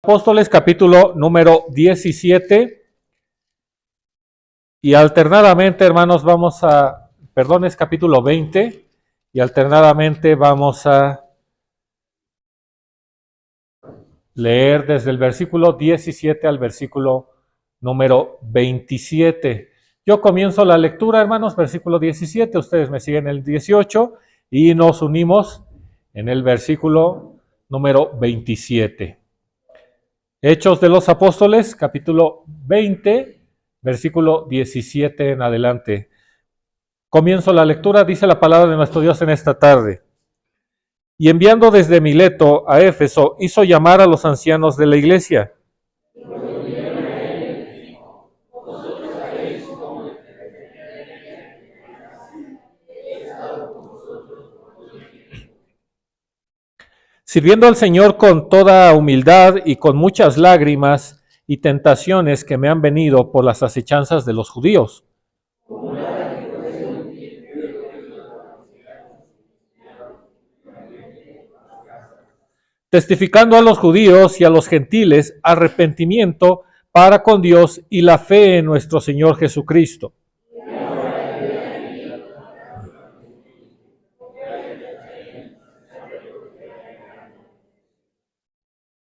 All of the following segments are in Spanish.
Apóstoles capítulo número 17 y alternadamente, hermanos, es capítulo 20 y alternadamente vamos a leer desde el versículo 17 al versículo número 27. Yo comienzo la lectura, hermanos, versículo 17, ustedes me siguen el 18 y nos unimos en el versículo número 27. Hechos de los Apóstoles, capítulo 20, versículo 17 en adelante. Comienzo la lectura, dice la palabra de nuestro Dios en esta tarde. Y enviando desde Mileto a Éfeso, hizo llamar a los ancianos de la iglesia. Sirviendo al Señor con toda humildad y con muchas lágrimas y tentaciones que me han venido por las acechanzas de los judíos. Testificando a los judíos y a los gentiles arrepentimiento para con Dios y la fe en nuestro Señor Jesucristo.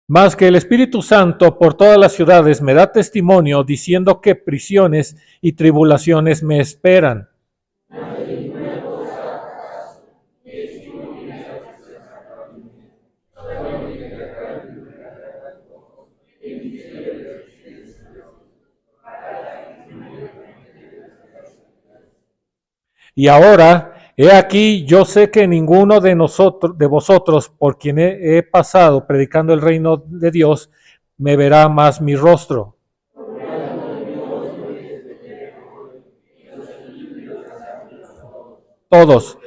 Mas que el Espíritu Santo por todas las ciudades me da testimonio diciendo que prisiones y tribulaciones me esperan. Y ahora, he aquí, yo sé que ninguno de vosotros, por quien he pasado predicando el reino de Dios, me verá más mi rostro. Todos.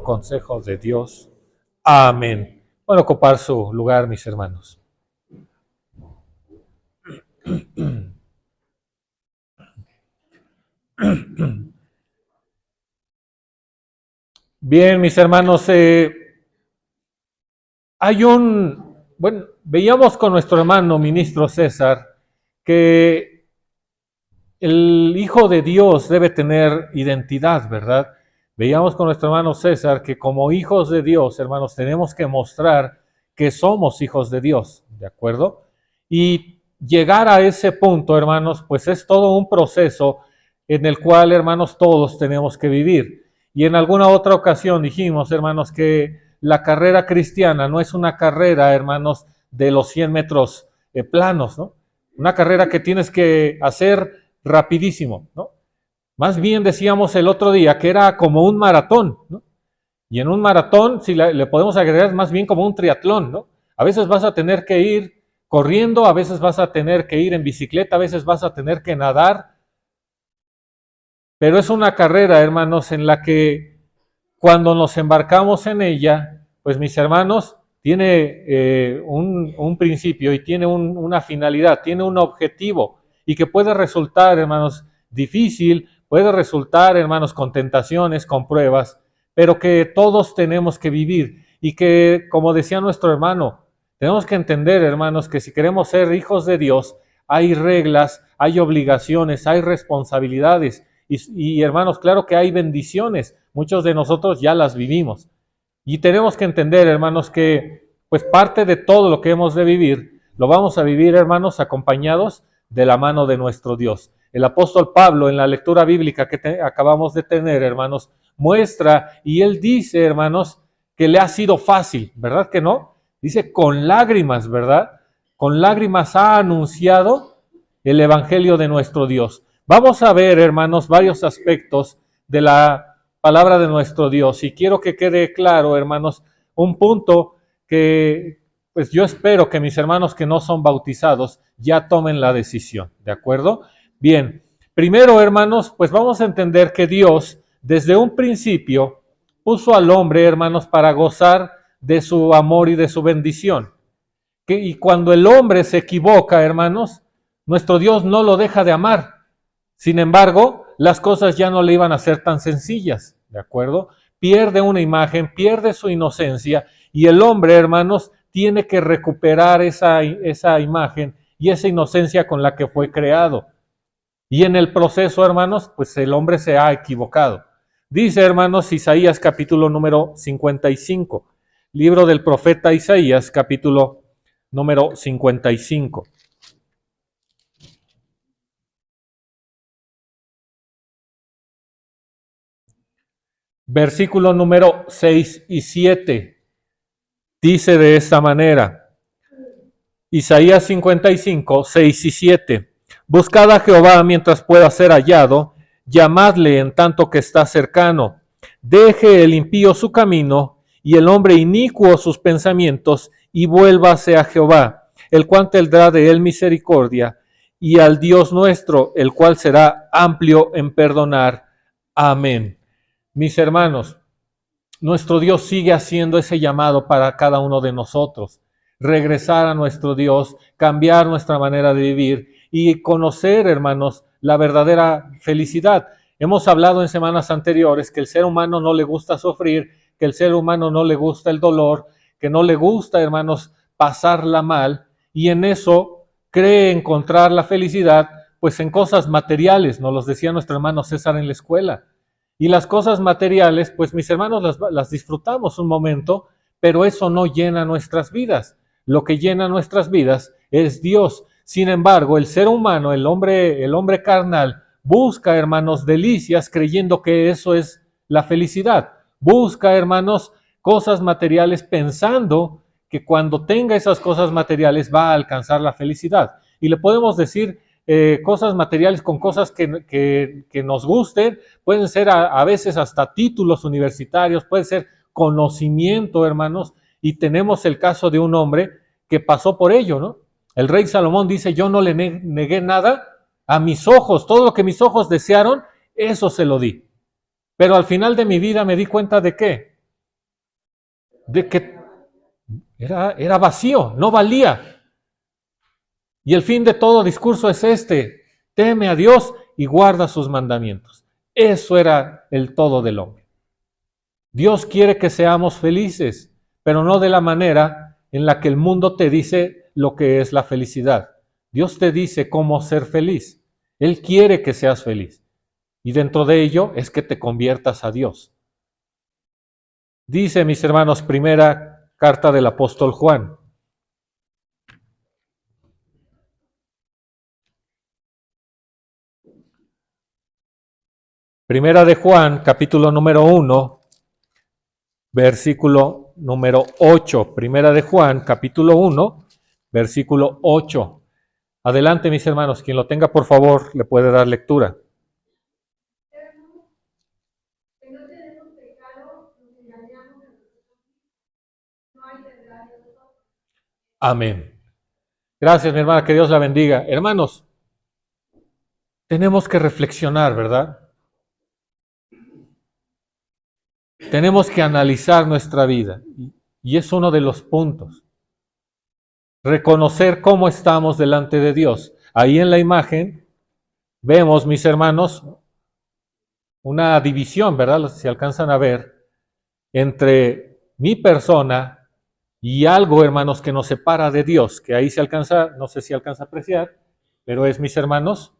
Consejos de Dios. Amén. Bueno, ocupar su lugar, mis hermanos. Bien, mis hermanos, veíamos con nuestro hermano ministro César que el Hijo de Dios debe tener identidad, ¿verdad? Veíamos con nuestro hermano César que como hijos de Dios, hermanos, tenemos que mostrar que somos hijos de Dios, ¿de acuerdo? Y llegar a ese punto, hermanos, pues es todo un proceso en el cual, hermanos, todos tenemos que vivir. Y en alguna otra ocasión dijimos, hermanos, que la carrera cristiana no es una carrera, hermanos, de los 100 metros planos, ¿no? Una carrera que tienes que hacer rapidísimo, ¿no? Más bien decíamos el otro día que era como un maratón, ¿no? Y en un maratón, si le podemos agregar, más bien como un triatlón, ¿no? A veces vas a tener que ir corriendo, a veces vas a tener que ir en bicicleta, a veces vas a tener que nadar. Pero es una carrera, hermanos, en la que cuando nos embarcamos en ella, pues mis hermanos, tiene un principio y tiene una finalidad, tiene un objetivo y que puede resultar, hermanos, difícil, puede resultar, hermanos, con tentaciones, con pruebas, pero que todos tenemos que vivir y que, como decía nuestro hermano, tenemos que entender, hermanos, que si queremos ser hijos de Dios, hay reglas, hay obligaciones, hay responsabilidades. Y hermanos, claro que hay bendiciones, muchos de nosotros ya las vivimos. Y tenemos que entender, hermanos, que pues parte de todo lo que hemos de vivir, lo vamos a vivir, hermanos, acompañados de la mano de nuestro Dios. El apóstol Pablo, en la lectura bíblica que acabamos de tener, hermanos, muestra y él dice, hermanos, que le ha sido fácil, ¿verdad que no? Dice con lágrimas, ¿verdad? Con lágrimas ha anunciado el evangelio de nuestro Dios. Vamos a ver, hermanos, varios aspectos de la palabra de nuestro Dios. Y quiero que quede claro, hermanos, un punto que pues yo espero que mis hermanos que no son bautizados ya tomen la decisión, ¿de acuerdo? Bien, primero, hermanos, pues vamos a entender que Dios desde un principio puso al hombre, hermanos, para gozar de su amor y de su bendición. Y cuando el hombre se equivoca, hermanos, nuestro Dios no lo deja de amar. Sin embargo, las cosas ya no le iban a ser tan sencillas, ¿de acuerdo? Pierde una imagen, pierde su inocencia y el hombre, hermanos, tiene que recuperar esa imagen y esa inocencia con la que fue creado. Y en el proceso, hermanos, pues el hombre se ha equivocado. Dice, hermanos, Isaías capítulo número 55, libro del profeta Isaías capítulo número 55. Versículo número 6 y 7. Dice de esta manera, Isaías 55, 6 y 7. Buscad a Jehová mientras pueda ser hallado, llamadle en tanto que está cercano. Deje el impío su camino y el hombre inicuo sus pensamientos y vuélvase a Jehová, el cual tendrá de él misericordia, y al Dios nuestro, el cual será amplio en perdonar. Amén. Mis hermanos, nuestro Dios sigue haciendo ese llamado para cada uno de nosotros. Regresar a nuestro Dios, cambiar nuestra manera de vivir y conocer, hermanos, la verdadera felicidad. Hemos hablado en semanas anteriores que el ser humano no le gusta sufrir, que el ser humano no le gusta el dolor, que no le gusta, hermanos, pasarla mal, y en eso cree encontrar la felicidad, pues en cosas materiales, nos los decía nuestro hermano César en la escuela. Y las cosas materiales, pues mis hermanos las disfrutamos un momento, pero eso no llena nuestras vidas. Lo que llena nuestras vidas es Dios. Sin embargo, el ser humano, el hombre carnal, busca, hermanos, delicias creyendo que eso es la felicidad. Busca, hermanos, cosas materiales pensando que cuando tenga esas cosas materiales va a alcanzar la felicidad. Y le podemos decir cosas materiales con cosas que nos gusten, pueden ser a veces hasta títulos universitarios, puede ser conocimiento, hermanos, y tenemos el caso de un hombre que pasó por ello, ¿no? El rey Salomón dice, yo no le negué nada a mis ojos, todo lo que mis ojos desearon, eso se lo di. Pero al final de mi vida me di cuenta de qué, de que era vacío, no valía. Y el fin de todo discurso es este, teme a Dios y guarda sus mandamientos. Eso era el todo del hombre. Dios quiere que seamos felices, pero no de la manera en la que el mundo te dice lo que es la felicidad. Dios te dice cómo ser feliz. Él quiere que seas feliz. Y dentro de ello es que te conviertas a Dios. Dice, mis hermanos, primera carta del apóstol Juan. Primera de Juan, capítulo número 1, versículo número 8. Primera de Juan, capítulo 1, versículo 8. Adelante, mis hermanos, quien lo tenga, por favor, le puede dar lectura. Amén. Gracias, mi hermana, que Dios la bendiga. Hermanos, tenemos que reflexionar, ¿verdad? Tenemos que analizar nuestra vida y es uno de los puntos. Reconocer cómo estamos delante de Dios. Ahí en la imagen vemos, mis hermanos, una división, ¿verdad? Si alcanzan a ver, entre mi persona y algo, hermanos, que nos separa de Dios, que ahí se alcanza, no sé si alcanza a apreciar, pero es, mis hermanos,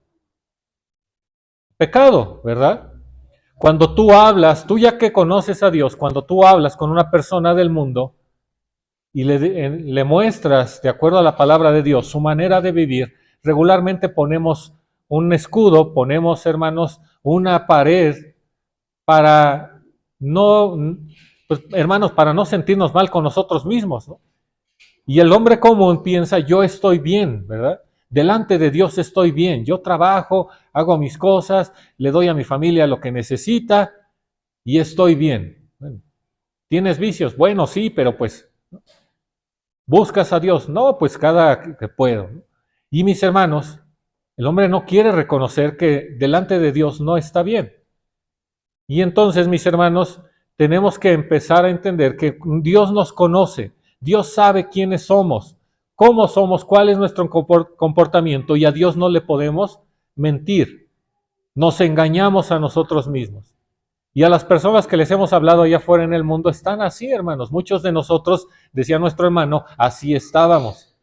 pecado, ¿verdad? Cuando tú hablas, tú ya que conoces a Dios, cuando tú hablas con una persona del mundo y le muestras, de acuerdo a la palabra de Dios, su manera de vivir, regularmente ponemos un escudo, ponemos, hermanos, una pared para no, pues, hermanos, para no sentirnos mal con nosotros mismos, ¿no? Y el hombre común piensa, yo estoy bien, ¿verdad? Delante de Dios estoy bien, yo trabajo, hago mis cosas, le doy a mi familia lo que necesita y estoy bien. Bueno, ¿tienes vicios? Bueno, sí, pero pues, ¿buscas a Dios? No, pues cada que puedo. Y mis hermanos, el hombre no quiere reconocer que delante de Dios no está bien. Y entonces, mis hermanos, tenemos que empezar a entender que Dios nos conoce, Dios sabe quiénes somos, cómo somos, cuál es nuestro comportamiento y a Dios no le podemos mentir. Nos engañamos a nosotros mismos. Y a las personas que les hemos hablado allá afuera en el mundo están así, hermanos. Muchos de nosotros, decía nuestro hermano, así estábamos,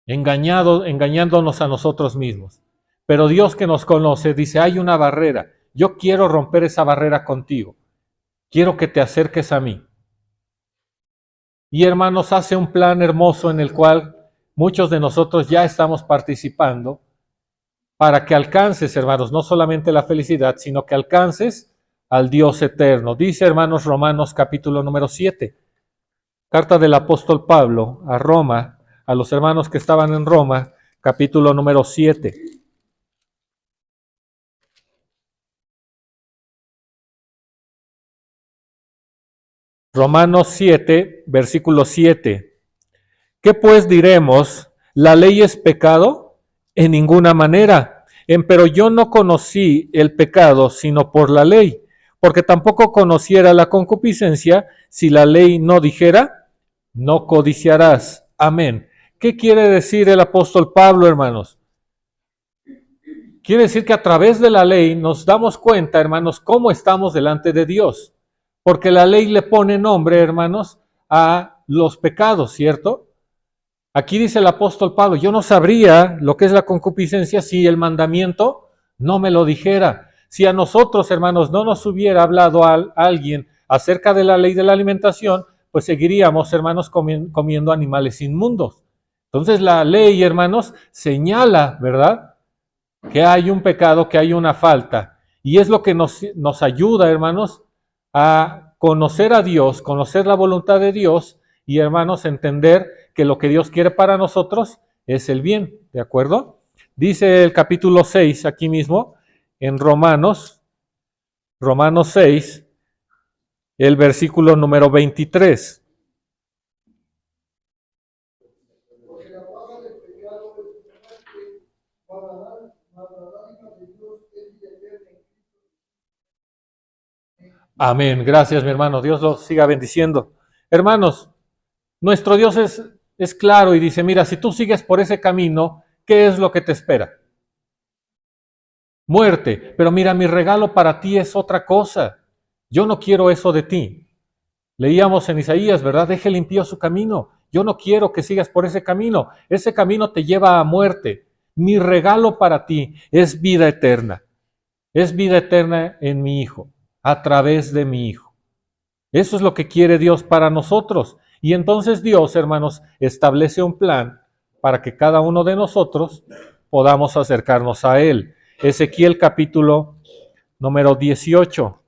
engañándonos a nosotros mismos. Pero Dios que nos conoce dice, hay una barrera. Yo quiero romper esa barrera contigo. Quiero que te acerques a mí. Y hermanos, hace un plan hermoso en el cual muchos de nosotros ya estamos participando para que alcances, hermanos, no solamente la felicidad, sino que alcances al Dios eterno. Dice, hermanos, Romanos capítulo número 7, carta del apóstol Pablo a Roma, a los hermanos que estaban en Roma, capítulo número 7. Romanos 7, versículo 7. ¿Qué pues diremos? ¿La ley es pecado? En ninguna manera. Pero yo no conocí el pecado sino por la ley, porque tampoco conociera la concupiscencia si la ley no dijera, no codiciarás. Amén. ¿Qué quiere decir el apóstol Pablo, hermanos? Quiere decir que a través de la ley nos damos cuenta, hermanos, cómo estamos delante de Dios. Porque la ley le pone nombre, hermanos, a los pecados, ¿cierto? Aquí dice el apóstol Pablo, yo no sabría lo que es la concupiscencia si el mandamiento no me lo dijera. Si a nosotros, hermanos, no nos hubiera hablado a alguien acerca de la ley de la alimentación, pues seguiríamos, hermanos, comiendo animales inmundos. Entonces la ley, hermanos, señala, ¿verdad?, que hay un pecado, que hay una falta. Y es lo que nos ayuda, hermanos, a conocer a Dios, conocer la voluntad de Dios y, hermanos, entender que lo que Dios quiere para nosotros es el bien, ¿de acuerdo? Dice el capítulo 6 aquí mismo, en Romanos 6, el versículo número 23. Amén. Gracias, mi hermano. Dios los siga bendiciendo. Hermanos, nuestro Dios es claro y dice, mira, si tú sigues por ese camino, ¿qué es lo que te espera? Muerte. Pero mira, mi regalo para ti es otra cosa. Yo no quiero eso de ti. Leíamos en Isaías, ¿verdad? Deje limpio su camino. Yo no quiero que sigas por ese camino. Ese camino te lleva a muerte. Mi regalo para ti es vida eterna. Es vida eterna en mi Hijo, a través de mi Hijo. Eso es lo que quiere Dios para nosotros. Y entonces Dios, hermanos, establece un plan para que cada uno de nosotros podamos acercarnos a Él. Ezequiel capítulo número 18,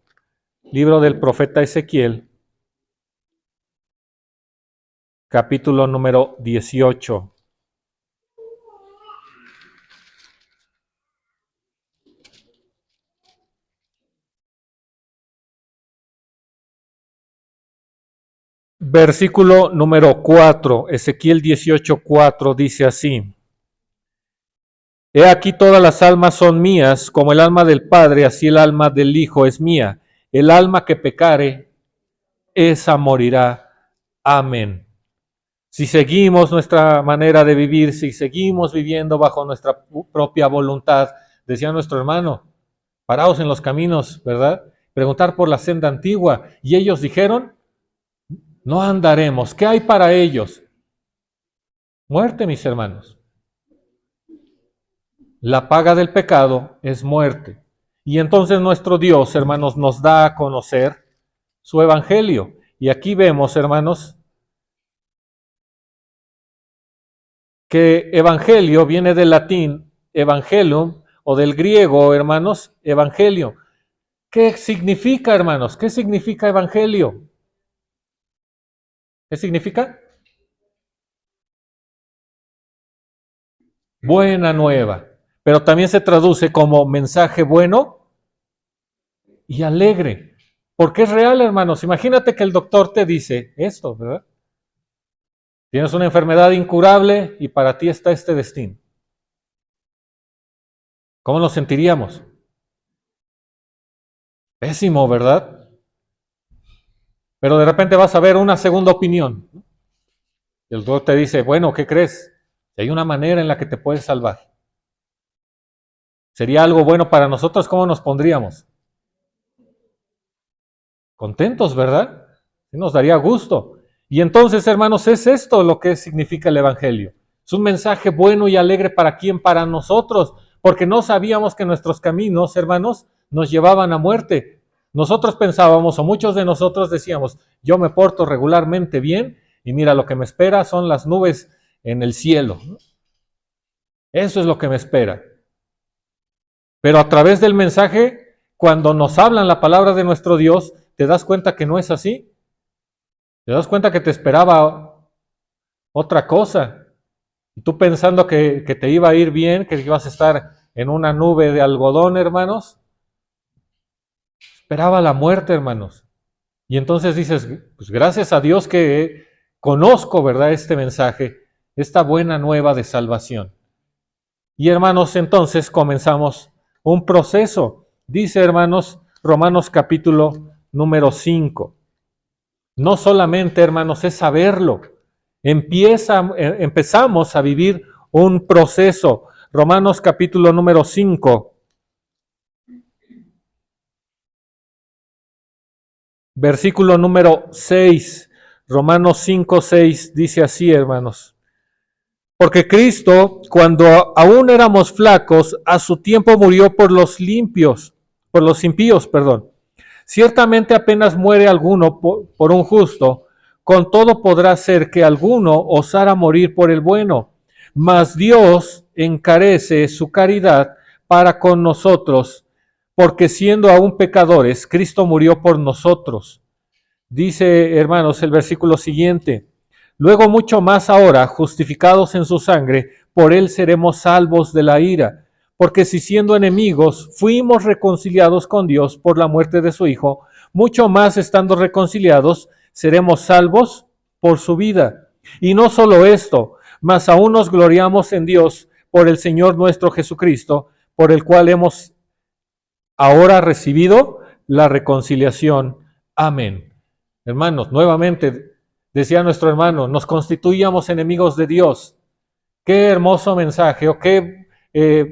libro del profeta Ezequiel, capítulo número 18. Versículo número 4, Ezequiel 18:4 dice así: He aquí todas las almas son mías, como el alma del Padre, así el alma del Hijo es mía. El alma que pecare, esa morirá. Amén. Si seguimos nuestra manera de vivir, si seguimos viviendo bajo nuestra propia voluntad, decía nuestro hermano, paraos en los caminos, ¿verdad? Preguntar por la senda antigua. Y ellos dijeron, no andaremos. ¿Qué hay para ellos? Muerte, mis hermanos. La paga del pecado es muerte. Y entonces nuestro Dios, hermanos, nos da a conocer su evangelio. Y aquí vemos, hermanos, que evangelio viene del latín evangelium o del griego, hermanos, evangelio. ¿Qué significa, hermanos? ¿Qué significa evangelio? ¿Qué significa? Buena nueva. Pero también se traduce como mensaje bueno y alegre. Porque es real, hermanos. Imagínate que el doctor te dice esto, ¿verdad? Tienes una enfermedad incurable y para ti está este destino. ¿Cómo nos sentiríamos? Pésimo, ¿verdad? Pero de repente vas a ver una segunda opinión. El doctor te dice, bueno, ¿qué crees? Si hay una manera en la que te puedes salvar. ¿Sería algo bueno para nosotros? ¿Cómo nos pondríamos? contentos, ¿verdad? Sí, nos daría gusto. Y entonces, hermanos, es esto lo que significa el Evangelio. Es un mensaje bueno y alegre para quién, para nosotros, porque no sabíamos que nuestros caminos, hermanos, nos llevaban a muerte. Nosotros pensábamos, o muchos de nosotros decíamos, yo me porto regularmente bien y mira, lo que me espera son las nubes en el cielo. Eso es lo que me espera. Pero a través del mensaje, cuando nos hablan la palabra de nuestro Dios, te das cuenta que no es así. Te das cuenta que te esperaba otra cosa. Y tú pensando que te iba a ir bien, que ibas a estar en una nube de algodón, hermanos, esperaba la muerte, hermanos. Y entonces dices, pues gracias a Dios que conozco, ¿verdad?, este mensaje, esta buena nueva de salvación. Y hermanos, entonces comenzamos un proceso. Dice, hermanos, Romanos capítulo número 5. No solamente, hermanos, es saberlo. Empezamos a vivir un proceso. Romanos capítulo número 5. Versículo número 6. Romanos 5, 6 dice así, hermanos. Porque Cristo, cuando aún éramos flacos, a su tiempo murió por los impíos, perdón. Ciertamente apenas muere alguno por un justo, con todo podrá ser que alguno osara morir por el bueno. Mas Dios encarece su caridad para con nosotros, porque siendo aún pecadores, Cristo murió por nosotros. Dice, hermanos, el versículo siguiente. Luego mucho más ahora, justificados en su sangre, por él seremos salvos de la ira. Porque si siendo enemigos fuimos reconciliados con Dios por la muerte de su Hijo, mucho más estando reconciliados, seremos salvos por su vida. Y no solo esto, mas aún nos gloriamos en Dios por el Señor nuestro Jesucristo, por el cual hemos ahora recibido la reconciliación. Amén. Hermanos, nuevamente decía nuestro hermano, nos constituíamos enemigos de Dios. Qué hermoso mensaje, o qué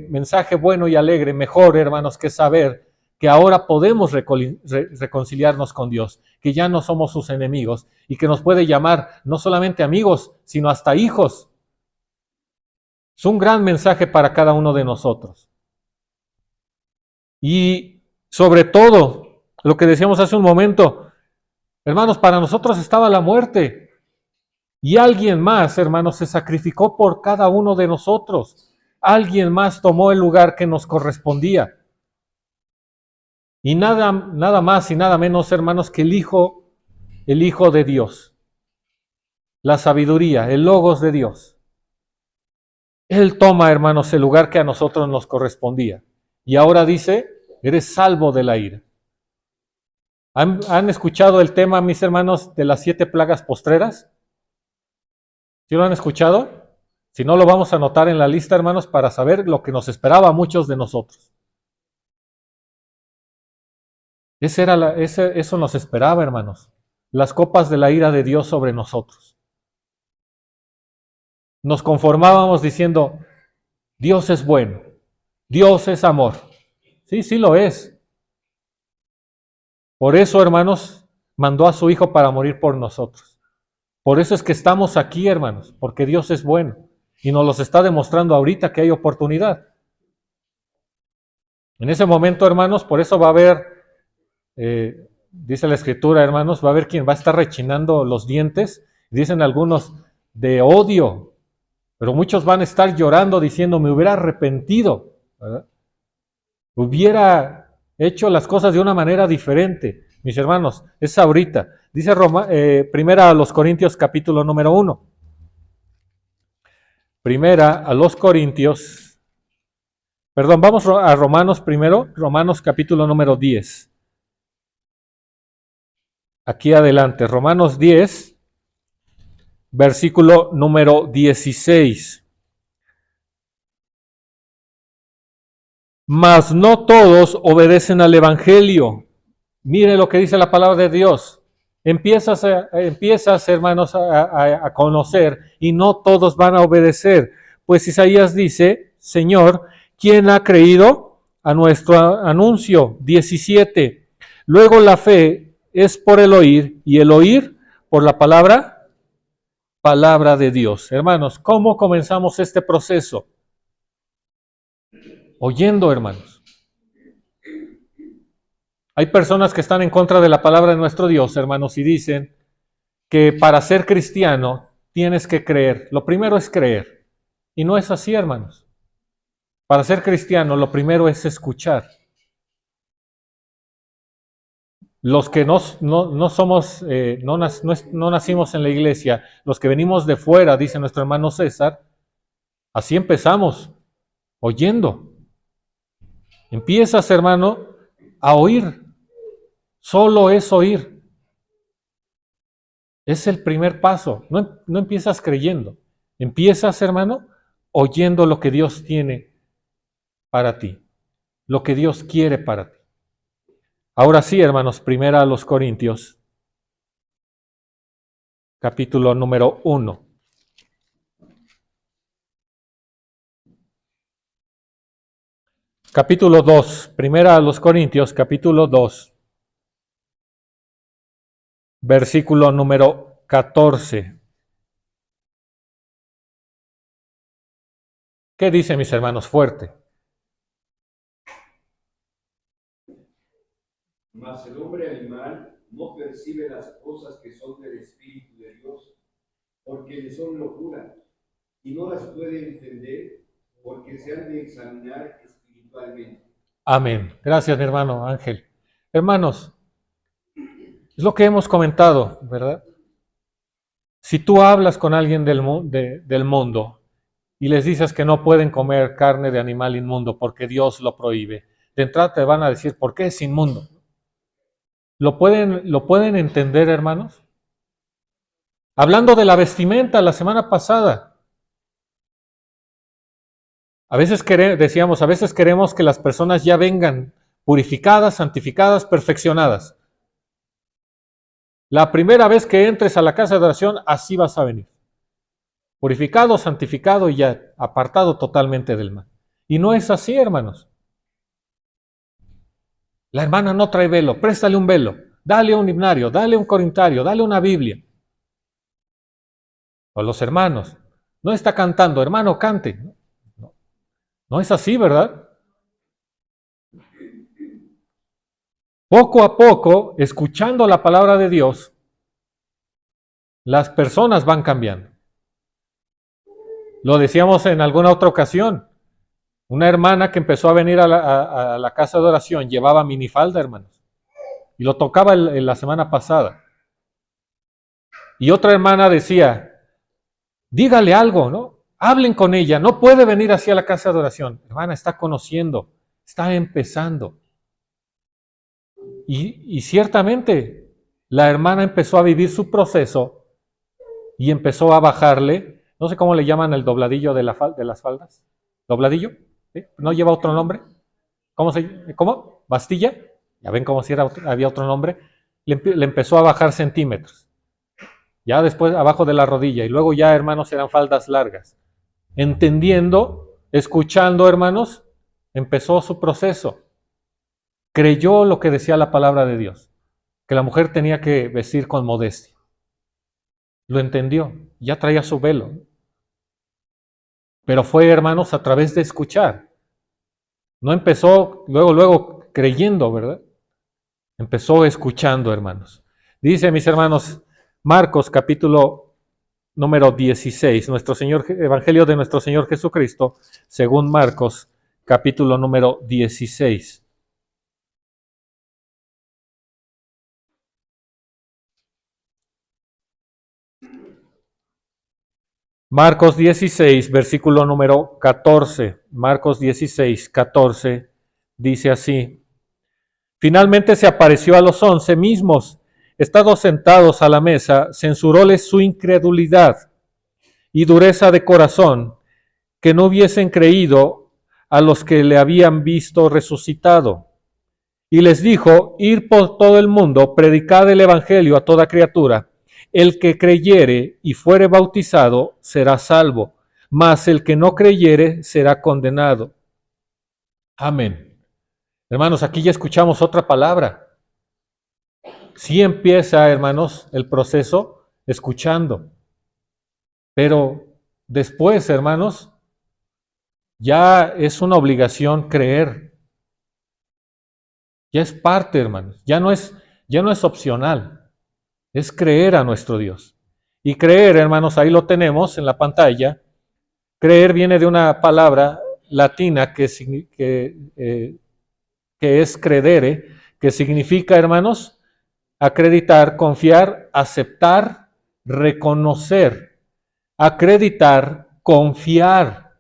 mensaje bueno y alegre, mejor, hermanos, que saber que ahora podemos reconciliarnos con Dios, que ya no somos sus enemigos y que nos puede llamar no solamente amigos, sino hasta hijos. Es un gran mensaje para cada uno de nosotros. Y sobre todo, lo que decíamos hace un momento, hermanos, para nosotros estaba la muerte. Y alguien más, hermanos, se sacrificó por cada uno de nosotros. Alguien más tomó el lugar que nos correspondía. Y nada más y nada menos, hermanos, que el Hijo de Dios. La sabiduría, el Logos de Dios. Él toma, hermanos, el lugar que a nosotros nos correspondía. Y ahora dice, eres salvo de la ira. ¿Han escuchado el tema, mis hermanos, de las 7 plagas postreras? ¿Sí lo han escuchado? Si no, lo vamos a anotar en la lista, hermanos, para saber lo que nos esperaba a muchos de nosotros. Eso nos esperaba, hermanos. Las copas de la ira de Dios sobre nosotros. Nos conformábamos diciendo, Dios es bueno, Dios es amor. Sí, sí lo es. Por eso, hermanos, mandó a su Hijo para morir por nosotros. Por eso es que estamos aquí, hermanos, porque Dios es bueno y nos los está demostrando ahorita que hay oportunidad. En ese momento, hermanos, por eso va a haber, dice la Escritura, hermanos, va a haber quien va a estar rechinando los dientes, dicen algunos, de odio, pero muchos van a estar llorando diciendo, me hubiera arrepentido, ¿verdad? Hubiera hecho las cosas de una manera diferente. Mis hermanos, es ahorita. Dice Primera a los Corintios capítulo número 1. Primera a los Corintios. Perdón, vamos a Romanos primero. Romanos capítulo número 10. Aquí adelante. Romanos 10, versículo número 16. Mas no todos obedecen al Evangelio. Mire lo que dice la palabra de Dios. Empiezas, hermanos, a conocer y no todos van a obedecer. Pues Isaías dice, Señor, ¿quién ha creído a nuestro anuncio? 17. Luego la fe es por el oír, y el oír por la palabra de Dios. Hermanos, ¿cómo comenzamos este proceso? Oyendo, hermanos. Hay personas que están en contra de la palabra de nuestro Dios, hermanos, y dicen que para ser cristiano tienes que creer. Lo primero es creer. Y no es así, hermanos. Para ser cristiano, lo primero es escuchar. Los que no somos, no nacimos en la iglesia, los que venimos de fuera, dice nuestro hermano César, así empezamos, oyendo. Empiezas, hermano, a oír. Solo es oír. Es el primer paso. No empiezas creyendo. Empiezas, hermano, oyendo lo que Dios tiene para ti, lo que Dios quiere para ti. Ahora sí, hermanos, primera a los Corintios, capítulo número 1. Capítulo 2, primera a los Corintios, capítulo 2, versículo número 14. ¿Qué dice, mis hermanos? Fuerte. Mas el hombre animal no percibe las cosas que son del Espíritu de Dios, porque le son locura, y no las puede entender, porque se han de examinar espiritualmente. Amén. Gracias, mi hermano Ángel. Hermanos, es lo que hemos comentado, ¿verdad? Si tú hablas con alguien del mundo y les dices que no pueden comer carne de animal inmundo porque Dios lo prohíbe, de entrada te van a decir, ¿por qué es inmundo? ¿Lo pueden entender, hermanos? Hablando de la vestimenta la semana pasada, a veces queremos que las personas ya vengan purificadas, santificadas, perfeccionadas. La primera vez que entres a la casa de oración, así vas a venir. Purificado, santificado y ya apartado totalmente del mal. Y no es así, hermanos. La hermana no trae velo, préstale un velo, dale un himnario, dale un corintario, dale una Biblia. O los hermanos, no está cantando, hermano, cante. No, no es así, ¿verdad? Poco a poco, escuchando la palabra de Dios, las personas van cambiando. Lo decíamos en alguna otra ocasión. Una hermana que empezó a venir a la casa de oración llevaba minifalda, hermanos. Y lo tocaba la semana pasada. Y otra hermana decía, dígale algo, ¿no? Hablen con ella, no puede venir hacia la casa de oración. Hermana, está conociendo, está empezando. Y ciertamente la hermana empezó a vivir su proceso y empezó a bajarle, no sé cómo le llaman el dobladillo de las faldas. ¿Dobladillo? ¿Sí? ¿No lleva otro nombre? ¿Cómo? ¿Bastilla? Ya ven como si había otro nombre. Le empezó a bajar centímetros. Ya después abajo de la rodilla. Y luego ya, hermanos, eran faldas largas. Entendiendo, escuchando, hermanos, empezó su proceso. Creyó lo que decía la palabra de Dios, que la mujer tenía que vestir con modestia. Lo entendió, ya traía su velo. Pero fue, hermanos, a través de escuchar. No empezó luego creyendo, ¿verdad? Empezó escuchando, hermanos. Dice, mis hermanos, Marcos capítulo número 16, Evangelio de nuestro Señor Jesucristo, según Marcos capítulo número 16. Marcos 16, versículo número 14. Marcos 16, 14, dice así. Finalmente se apareció a los 11 mismos. Estando sentados a la mesa, censuróles su incredulidad y dureza de corazón, que no hubiesen creído a los que le habían visto resucitado. Y les dijo, ir por todo el mundo, predicad el evangelio a toda criatura. El que creyere y fuere bautizado será salvo, mas el que no creyere será condenado. Amén. Hermanos, aquí ya escuchamos otra palabra. Sí empieza, hermanos, el proceso escuchando, pero después, hermanos, ya es una obligación creer. Ya es parte, hermanos. Ya no es opcional. Es creer a nuestro Dios. Y creer, hermanos, ahí lo tenemos en la pantalla. Creer viene de una palabra latina que es credere, que significa, hermanos, acreditar, confiar, aceptar, reconocer. Acreditar, confiar,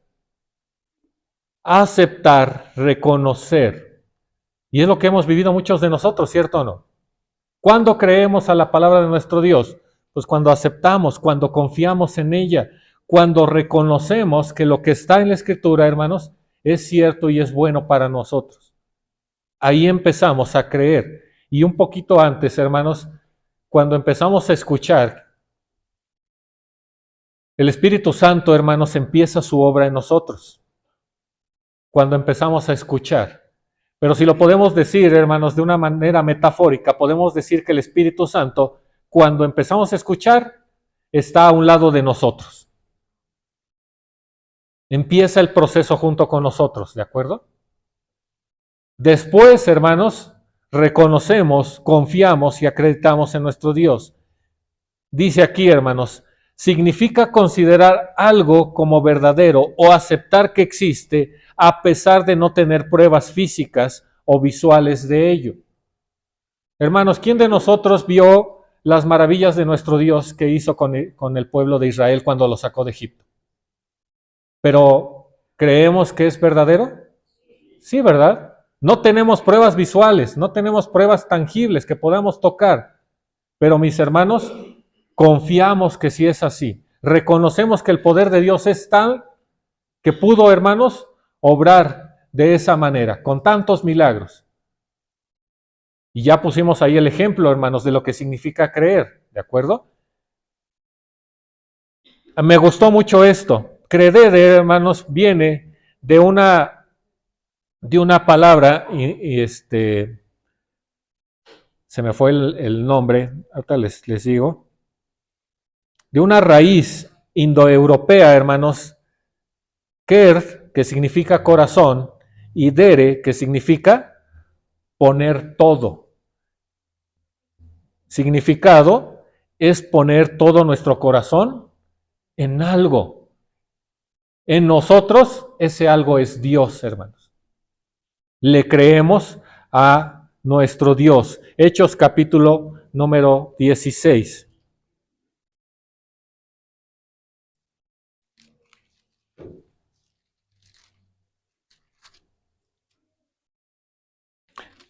aceptar, reconocer. Y es lo que hemos vivido muchos de nosotros, ¿cierto o no? ¿Cuándo creemos a la palabra de nuestro Dios? Pues cuando aceptamos, cuando confiamos en ella, cuando reconocemos que lo que está en la Escritura, hermanos, es cierto y es bueno para nosotros. Ahí empezamos a creer. Y un poquito antes, hermanos, cuando empezamos a escuchar, el Espíritu Santo, hermanos, empieza su obra en nosotros. Cuando empezamos a escuchar. Pero si lo podemos decir, hermanos, de una manera metafórica, podemos decir que el Espíritu Santo, cuando empezamos a escuchar, está a un lado de nosotros. Empieza el proceso junto con nosotros, ¿de acuerdo? Después, hermanos, reconocemos, confiamos y acreditamos en nuestro Dios. Dice aquí, hermanos, significa considerar algo como verdadero o aceptar que existe a pesar de no tener pruebas físicas o visuales de ello. Hermanos, ¿quién de nosotros vio las maravillas de nuestro Dios que hizo con el pueblo de Israel cuando lo sacó de Egipto? Pero, ¿creemos que es verdadero? Sí, ¿verdad? No tenemos pruebas visuales, no tenemos pruebas tangibles que podamos tocar. Pero mis hermanos, confiamos que sí es así. Reconocemos que el poder de Dios es tal que pudo, hermanos, obrar de esa manera, con tantos milagros. Y ya pusimos ahí el ejemplo, hermanos, de lo que significa creer, ¿de acuerdo? Me gustó mucho esto. Creer, hermanos, viene de una palabra, se me fue el nombre, ahorita les digo, de una raíz indoeuropea, hermanos, ker, que significa corazón, y dere, que significa poner todo. Significado es poner todo nuestro corazón en algo. En nosotros, ese algo es Dios, hermanos. Le creemos a nuestro Dios. Hechos capítulo número 16.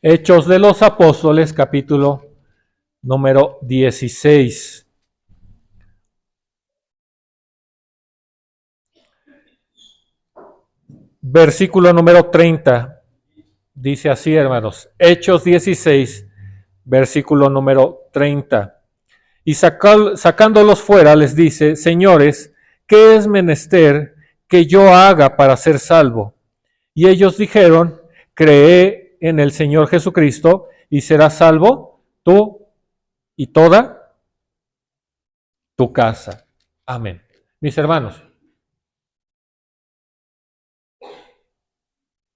Hechos de los Apóstoles, capítulo número 16. Versículo número 30. Dice así, hermanos. Hechos 16, versículo número 30. Y sacándolos fuera les dice, señores, ¿qué es menester que yo haga para ser salvo? Y ellos dijeron, cree en el Señor Jesucristo y serás salvo tú y toda tu casa. Amén. Mis hermanos,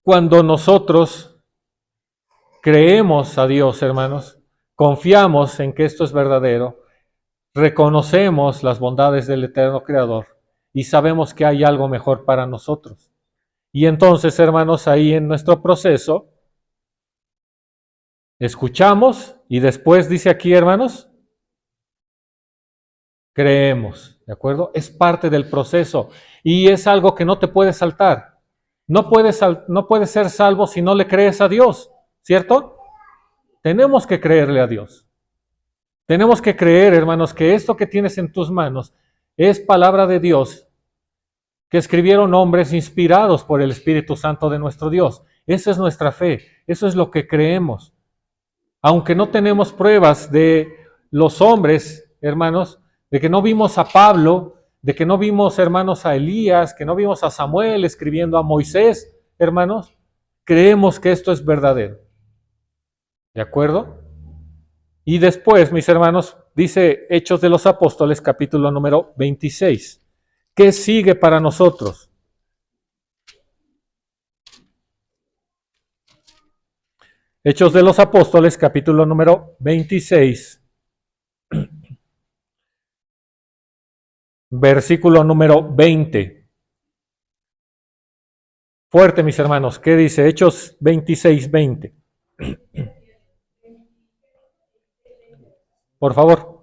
cuando nosotros creemos a Dios, hermanos, confiamos en que esto es verdadero, reconocemos las bondades del eterno Creador y sabemos que hay algo mejor para nosotros. Y entonces, hermanos, ahí en nuestro proceso, escuchamos y después dice aquí, hermanos, creemos, ¿de acuerdo? Es parte del proceso y es algo que no te puede saltar. No puedes ser salvo si no le crees a Dios, ¿cierto? Tenemos que creerle a Dios. Tenemos que creer, hermanos, que esto que tienes en tus manos es palabra de Dios, que escribieron hombres inspirados por el Espíritu Santo de nuestro Dios. Esa es nuestra fe, eso es lo que creemos. Aunque no tenemos pruebas de los hombres, hermanos, de que no vimos a Pablo, de que no vimos, hermanos, a Elías, que no vimos a Samuel escribiendo a Moisés, hermanos, creemos que esto es verdadero. ¿De acuerdo? Y después, mis hermanos, dice Hechos de los Apóstoles, capítulo número 26. ¿Qué sigue para nosotros? Hechos de los Apóstoles, capítulo número 26, versículo número 20. Fuerte, mis hermanos, ¿qué dice? Hechos 26, 20. Por favor.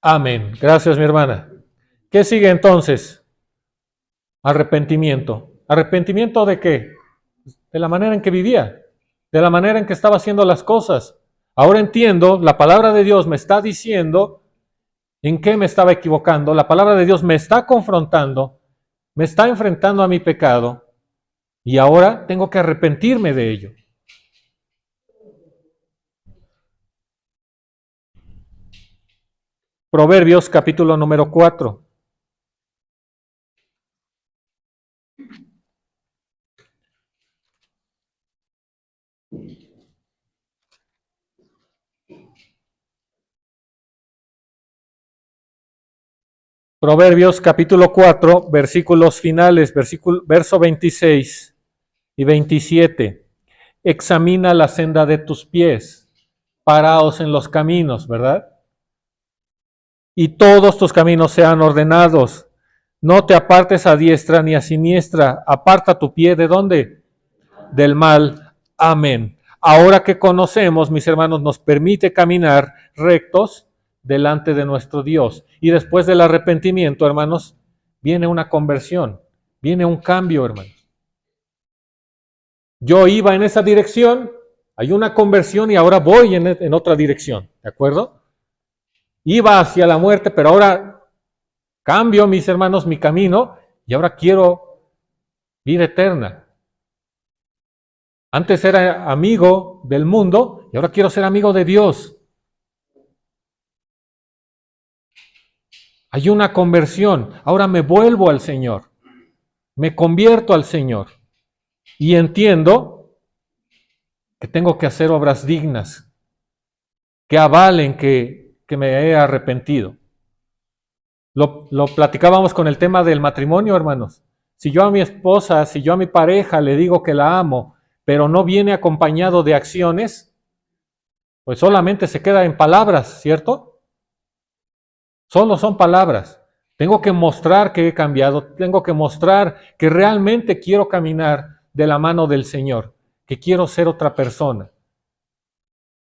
Amén. Gracias, mi hermana. ¿Qué sigue entonces? Arrepentimiento. ¿Arrepentimiento de qué? De la manera en que vivía, de la manera en que estaba haciendo las cosas. Ahora entiendo, la palabra de Dios me está diciendo en qué me estaba equivocando. La palabra de Dios me está confrontando, me está enfrentando a mi pecado y ahora tengo que arrepentirme de ello. Proverbios capítulo número 4. Proverbios capítulo 4, versículos finales, verso 26 y 27. Examina la senda de tus pies, paraos en los caminos, ¿verdad? Y todos tus caminos sean ordenados. No te apartes a diestra ni a siniestra. Aparta tu pie, ¿de dónde? Del mal. Amén. Ahora que conocemos, mis hermanos, nos permite caminar rectos delante de nuestro Dios. Y después del arrepentimiento, hermanos, viene una conversión, viene un cambio, hermanos. Yo iba en esa dirección, hay una conversión y ahora voy en otra dirección, ¿de acuerdo? Iba hacia la muerte, pero ahora cambio, mis hermanos, mi camino y ahora quiero vida eterna. Antes era amigo del mundo y ahora quiero ser amigo de Dios. Hay una conversión. Ahora me vuelvo al Señor. Me convierto al Señor. Y entiendo que tengo que hacer obras dignas, que avalen que me he arrepentido. Lo platicábamos con el tema del matrimonio, hermanos. Si yo a mi esposa, si yo a mi pareja le digo que la amo, pero no viene acompañado de acciones, pues solamente se queda en palabras, ¿cierto? Solo son palabras. Tengo que mostrar que he cambiado, tengo que mostrar que realmente quiero caminar de la mano del Señor, que quiero ser otra persona,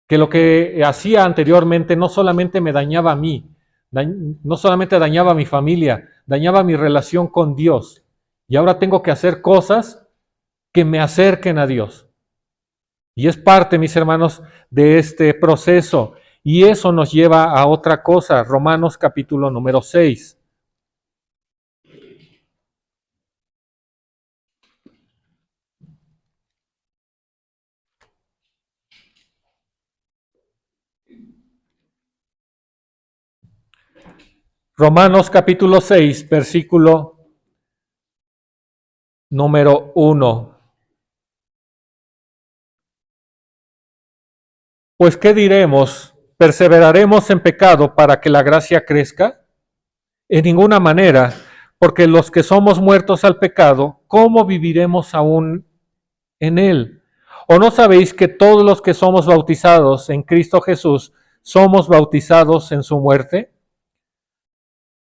que lo que hacía anteriormente no solamente me dañaba a mí, no solamente dañaba a mi familia, dañaba mi relación con Dios. Y ahora tengo que hacer cosas que me acerquen a Dios. Y es parte, mis hermanos, de este proceso. Y eso nos lleva a otra cosa, Romanos capítulo número 6. Romanos capítulo 6, versículo número 1. Pues, ¿qué diremos? ¿Perseveraremos en pecado para que la gracia crezca? En ninguna manera, porque los que somos muertos al pecado, ¿cómo viviremos aún en él? ¿O no sabéis que todos los que somos bautizados en Cristo Jesús somos bautizados en su muerte?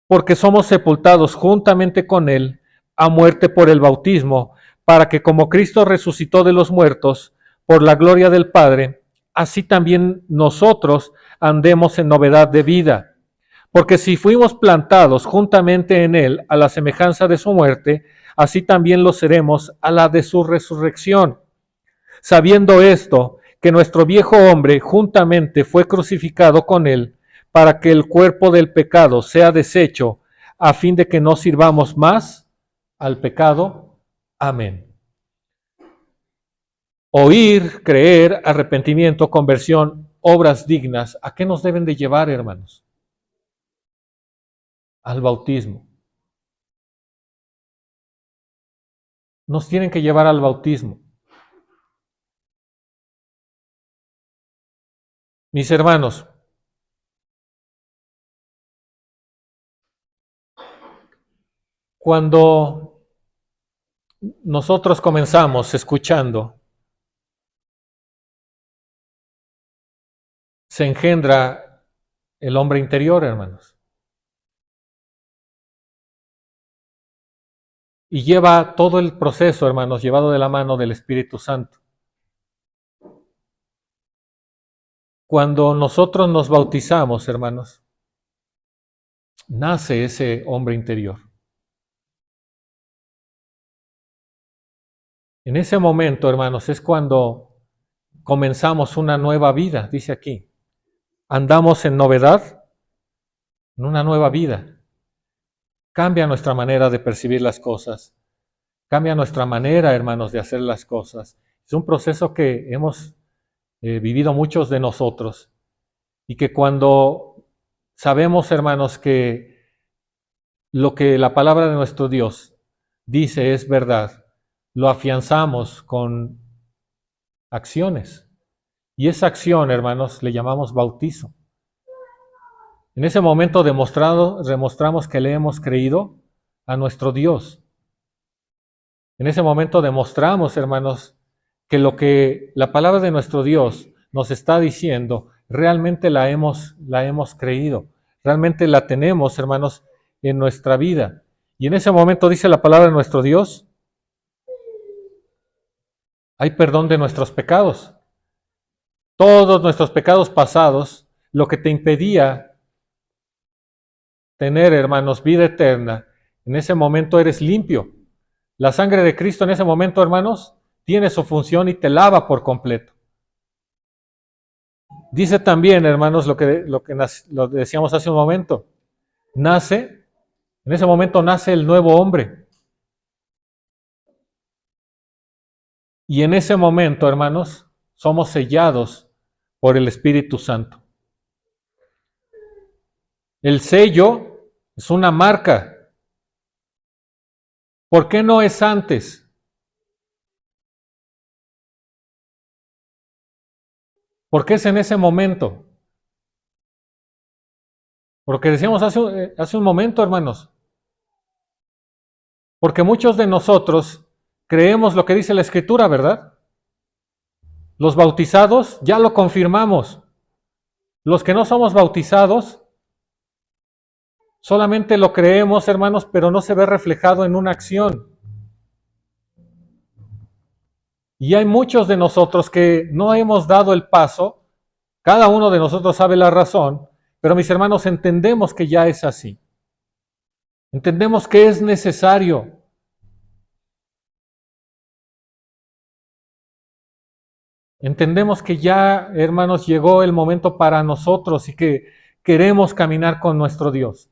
Porque somos sepultados juntamente con él a muerte por el bautismo, para que como Cristo resucitó de los muertos por la gloria del Padre, así también nosotros andemos en novedad de vida. Porque si fuimos plantados juntamente en él a la semejanza de su muerte, así también lo seremos a la de su resurrección. Sabiendo esto, que nuestro viejo hombre juntamente fue crucificado con él, para que el cuerpo del pecado sea deshecho, a fin de que no sirvamos más al pecado. Amén. Oír, creer, arrepentimiento, conversión, obras dignas, ¿a qué nos deben de llevar, hermanos? al bautismo. Nos tienen que llevar al bautismo. Mis hermanos, cuando nosotros comenzamos escuchando, se engendra el hombre interior, hermanos. Y lleva todo el proceso, hermanos, llevado de la mano del Espíritu Santo. Cuando nosotros nos bautizamos, hermanos, nace ese hombre interior. En ese momento, hermanos, es cuando comenzamos una nueva vida, dice aquí. Andamos en novedad, en una nueva vida. Cambia nuestra manera de percibir las cosas. Cambia nuestra manera, hermanos, de hacer las cosas. Es un proceso que hemos vivido muchos de nosotros y que cuando sabemos, hermanos, que lo que la palabra de nuestro Dios dice es verdad, lo afianzamos con acciones. Y esa acción, hermanos, le llamamos bautizo. En ese momento demostramos que le hemos creído a nuestro Dios. En ese momento demostramos, hermanos, que lo que la palabra de nuestro Dios nos está diciendo, realmente la hemos creído. Realmente la tenemos, hermanos, en nuestra vida. Y en ese momento dice la palabra de nuestro Dios, hay perdón de nuestros pecados. Todos nuestros pecados pasados, lo que te impedía tener, hermanos, vida eterna, en ese momento eres limpio. La sangre de Cristo en ese momento, hermanos, tiene su función y te lava por completo. Dice también, hermanos, lo decíamos hace un momento, en ese momento nace el nuevo hombre. Y en ese momento, hermanos, somos sellados por el Espíritu Santo. El sello es una marca. ¿Por qué no es antes? ¿Por qué es en ese momento? Porque decíamos hace un momento, hermanos. Porque muchos de nosotros creemos lo que dice la Escritura, ¿verdad? Los bautizados ya lo confirmamos. Los que no somos bautizados, solamente lo creemos, hermanos, pero no se ve reflejado en una acción. Y hay muchos de nosotros que no hemos dado el paso, cada uno de nosotros sabe la razón, pero mis hermanos, entendemos que ya es así. Entendemos que es necesario. Entendemos que ya, hermanos, llegó el momento para nosotros y que queremos caminar con nuestro Dios.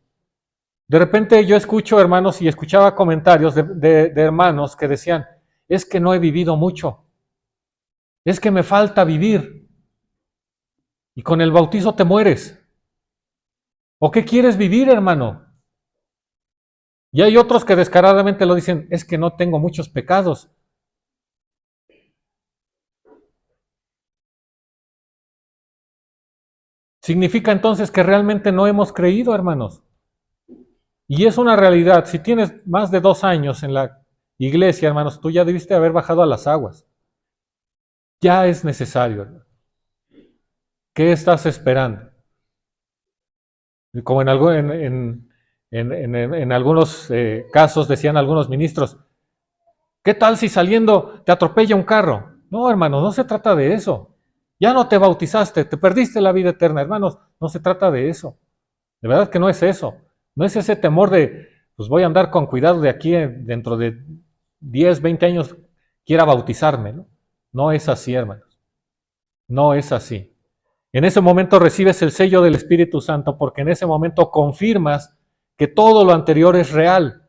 De repente yo escucho, hermanos, y escuchaba comentarios de hermanos que decían, es que no he vivido mucho, es que me falta vivir, y con el bautizo te mueres. ¿O qué quieres vivir, hermano? Y hay otros que descaradamente lo dicen, es que no tengo muchos pecados. Significa entonces que realmente no hemos creído, hermanos. Y es una realidad. Si tienes más de 2 años en la iglesia, hermanos, tú ya debiste haber bajado a las aguas. Ya es necesario, hermano. ¿Qué estás esperando? Como en algunos casos decían algunos ministros, ¿qué tal si saliendo te atropella un carro? No, hermanos, no se trata de eso. Ya no te bautizaste, te perdiste la vida eterna, hermanos, no se trata de eso. De verdad que no es eso. No es ese temor de, pues voy a andar con cuidado de aquí dentro de 10, 20 años, quiera bautizarme, ¿no? No es así, hermanos. No es así. En ese momento recibes el sello del Espíritu Santo porque en ese momento confirmas que todo lo anterior es real,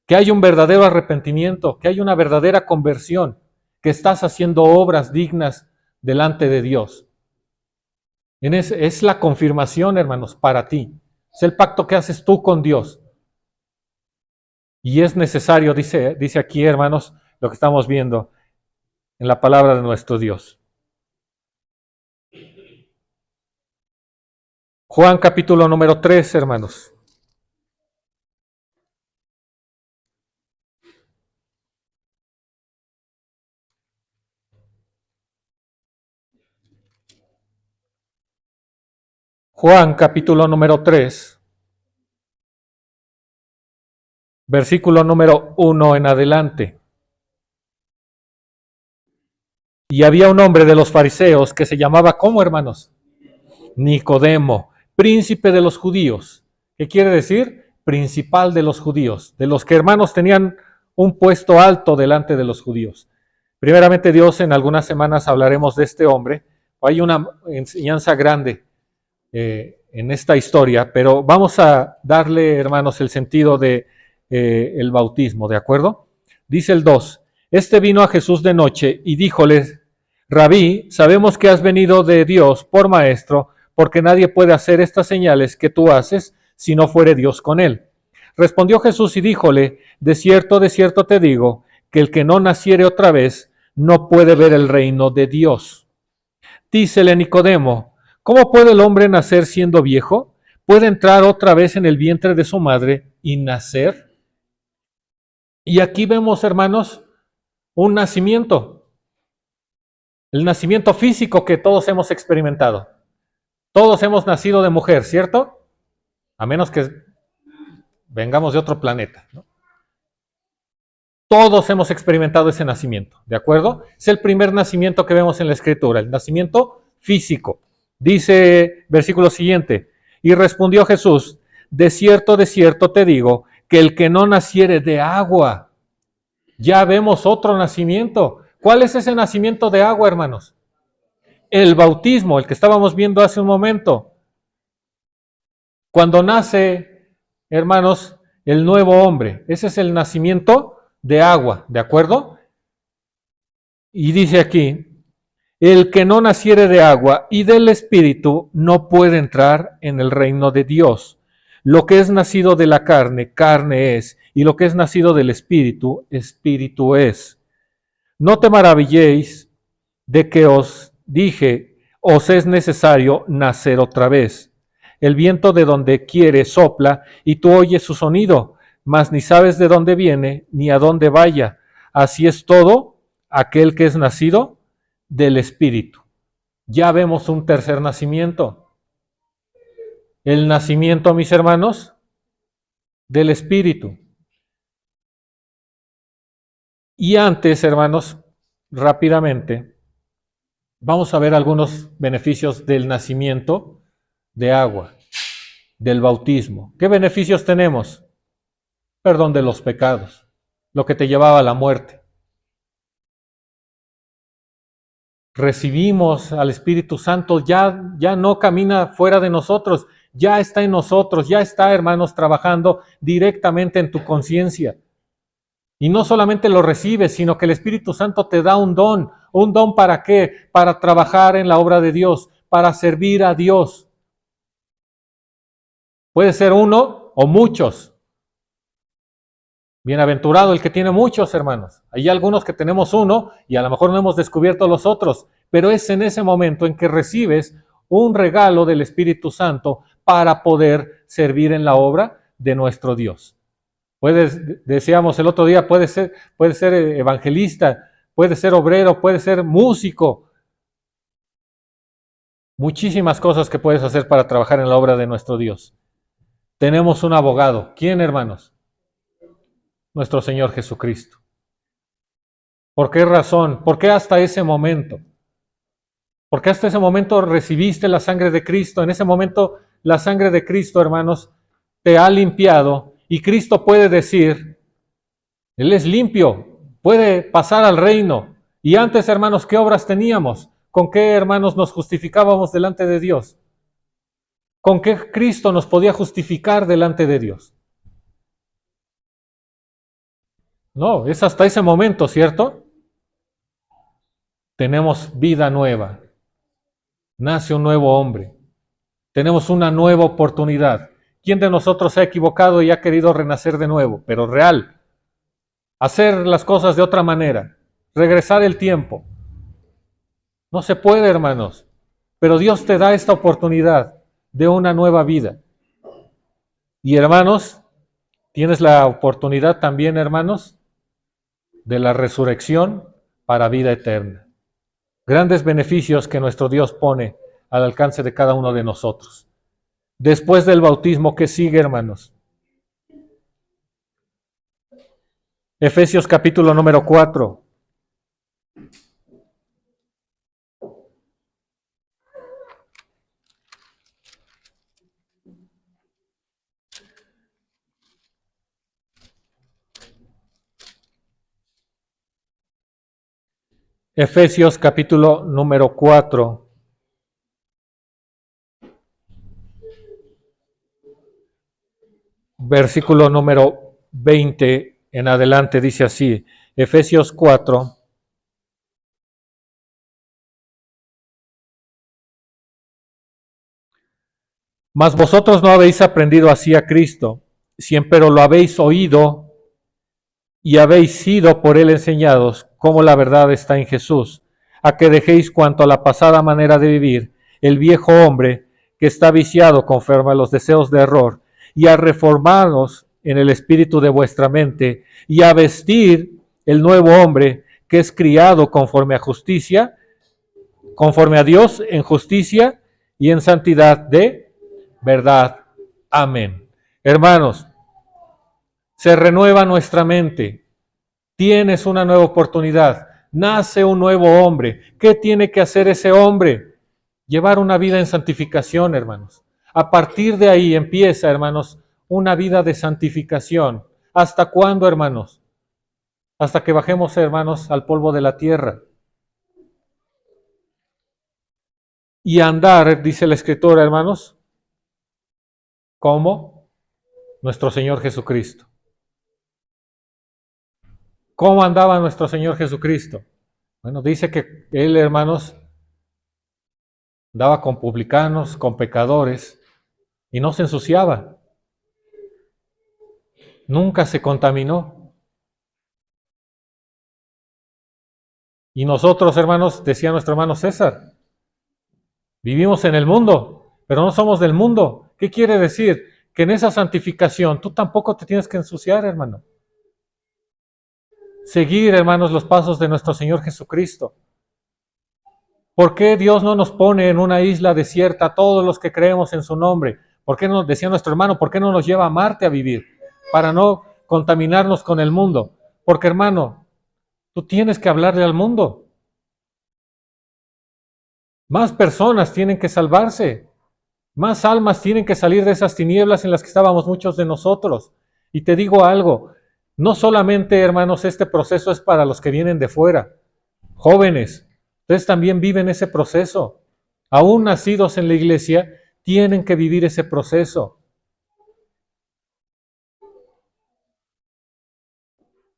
que hay un verdadero arrepentimiento, que hay una verdadera conversión, que estás haciendo obras dignas delante de Dios. Es la confirmación, hermanos, para ti. Es el pacto que haces tú con Dios. Y es necesario, dice aquí, hermanos, lo que estamos viendo en la palabra de nuestro Dios. Juan capítulo número 3, hermanos. Juan capítulo número 3, versículo número 1 en adelante. Y había un hombre de los fariseos que se llamaba, ¿cómo, hermanos? Nicodemo, príncipe de los judíos. ¿Qué quiere decir? Principal de los judíos, de los que, hermanos, tenían un puesto alto delante de los judíos. Primeramente Dios, en algunas semanas hablaremos de este hombre. Hay una enseñanza grande en esta historia, pero vamos a darle, hermanos, el sentido de el bautismo, ¿de acuerdo? Dice el 2, este vino a Jesús de noche y díjole, Rabí, sabemos que has venido de Dios por maestro, porque nadie puede hacer estas señales que tú haces si no fuere Dios con él. Respondió Jesús y díjole, de cierto te digo, que el que no naciere otra vez no puede ver el reino de Dios. Dícele Nicodemo, ¿cómo puede el hombre nacer siendo viejo? ¿Puede entrar otra vez en el vientre de su madre y nacer? Y aquí vemos, hermanos, un nacimiento. El nacimiento físico que todos hemos experimentado. Todos hemos nacido de mujer, ¿cierto? A menos que vengamos de otro planeta, ¿no? Todos hemos experimentado ese nacimiento, ¿de acuerdo? Es el primer nacimiento que vemos en la Escritura, el nacimiento físico. Dice versículo siguiente, y respondió Jesús, de cierto te digo, que el que no naciere de agua, ya vemos otro nacimiento. ¿Cuál es ese nacimiento de agua, hermanos? El bautismo, el que estábamos viendo hace un momento. Cuando nace, hermanos, el nuevo hombre, ese es el nacimiento de agua, ¿de acuerdo? Y dice aquí, el que no naciere de agua y del Espíritu no puede entrar en el reino de Dios. Lo que es nacido de la carne, carne es, y lo que es nacido del Espíritu, Espíritu es. No te maravilléis de que os dije, os es necesario nacer otra vez. El viento de donde quiere sopla y tú oyes su sonido, mas ni sabes de dónde viene ni a dónde vaya. Así es todo aquel que es nacido del Espíritu. Ya vemos un tercer nacimiento. El nacimiento, mis hermanos, del Espíritu. Y antes, hermanos, rápidamente, vamos a ver algunos beneficios del nacimiento de agua, del bautismo. ¿Qué beneficios tenemos? Perdón de los pecados, lo que te llevaba a la muerte. Recibimos al Espíritu Santo, ya no camina fuera de nosotros, ya está en nosotros, ya está, hermanos, trabajando directamente en tu conciencia. Y no solamente lo recibes, sino que el Espíritu Santo te da un don. ¿Un don para qué? Para trabajar en la obra de Dios, para servir a Dios. Puede ser uno o muchos. Bienaventurado el que tiene muchos, hermanos. Hay algunos que tenemos uno y a lo mejor no hemos descubierto los otros, pero es en ese momento en que recibes un regalo del Espíritu Santo para poder servir en la obra de nuestro Dios. Decíamos el otro día, puede ser evangelista, puede ser obrero, puede ser músico. Muchísimas cosas que puedes hacer para trabajar en la obra de nuestro Dios. Tenemos un abogado. ¿Quién, hermanos? Nuestro Señor Jesucristo. ¿Por qué razón? ¿Por qué hasta ese momento? ¿Por qué hasta ese momento recibiste la sangre de Cristo? En ese momento la sangre de Cristo, hermanos, te ha limpiado y Cristo puede decir, Él es limpio, puede pasar al reino. Y antes, hermanos, ¿qué obras teníamos? ¿Con qué, hermanos, nos justificábamos delante de Dios? ¿Con qué Cristo nos podía justificar delante de Dios? No, es hasta ese momento, ¿cierto? Tenemos vida nueva. Nace un nuevo hombre. Tenemos una nueva oportunidad. ¿Quién de nosotros se ha equivocado y ha querido renacer de nuevo? Pero real. Hacer las cosas de otra manera. Regresar el tiempo. No se puede, hermanos. Pero Dios te da esta oportunidad de una nueva vida. Y hermanos, tienes la oportunidad también, hermanos, de la resurrección para vida eterna. Grandes beneficios que nuestro Dios pone al alcance de cada uno de nosotros. Después del bautismo, ¿qué sigue, hermanos? Efesios capítulo número 4. Efesios capítulo número 4. Versículo número 20 en adelante dice así. Efesios 4. Mas vosotros no habéis aprendido así a Cristo, si empero lo habéis oído y habéis sido por él enseñados, como la verdad está en Jesús, a que dejéis cuanto a la pasada manera de vivir, el viejo hombre que está viciado conforme a los deseos de error, y a reformaros en el espíritu de vuestra mente, y a vestir el nuevo hombre que es criado conforme a justicia, conforme a Dios en justicia y en santidad de verdad. Amén. Hermanos, se renueva nuestra mente. Tienes una nueva oportunidad. Nace un nuevo hombre. ¿Qué tiene que hacer ese hombre? Llevar una vida en santificación, hermanos. A partir de ahí empieza, hermanos, una vida de santificación. ¿Hasta cuándo, hermanos? Hasta que bajemos, hermanos, al polvo de la tierra. Y andar, dice la Escritura, hermanos, como nuestro Señor Jesucristo. ¿Cómo andaba nuestro Señor Jesucristo? Bueno, dice que Él, hermanos, andaba con publicanos, con pecadores, y no se ensuciaba. Nunca se contaminó. Y nosotros, hermanos, decía nuestro hermano César, vivimos en el mundo, pero no somos del mundo. ¿Qué quiere decir? Que en esa santificación tú tampoco te tienes que ensuciar, hermano. Seguir, hermanos, los pasos de nuestro Señor Jesucristo. ¿Por qué Dios no nos pone en una isla desierta a todos los que creemos en su nombre? ¿Por qué no, decía nuestro hermano, por qué no nos lleva a Marte a vivir? Para no contaminarnos con el mundo. Porque, hermano, tú tienes que hablarle al mundo. Más personas tienen que salvarse. Más almas tienen que salir de esas tinieblas en las que estábamos muchos de nosotros. Y te digo algo, no solamente, hermanos, este proceso es para los que vienen de fuera. Jóvenes, ustedes también viven ese proceso. Aún nacidos en la iglesia, tienen que vivir ese proceso.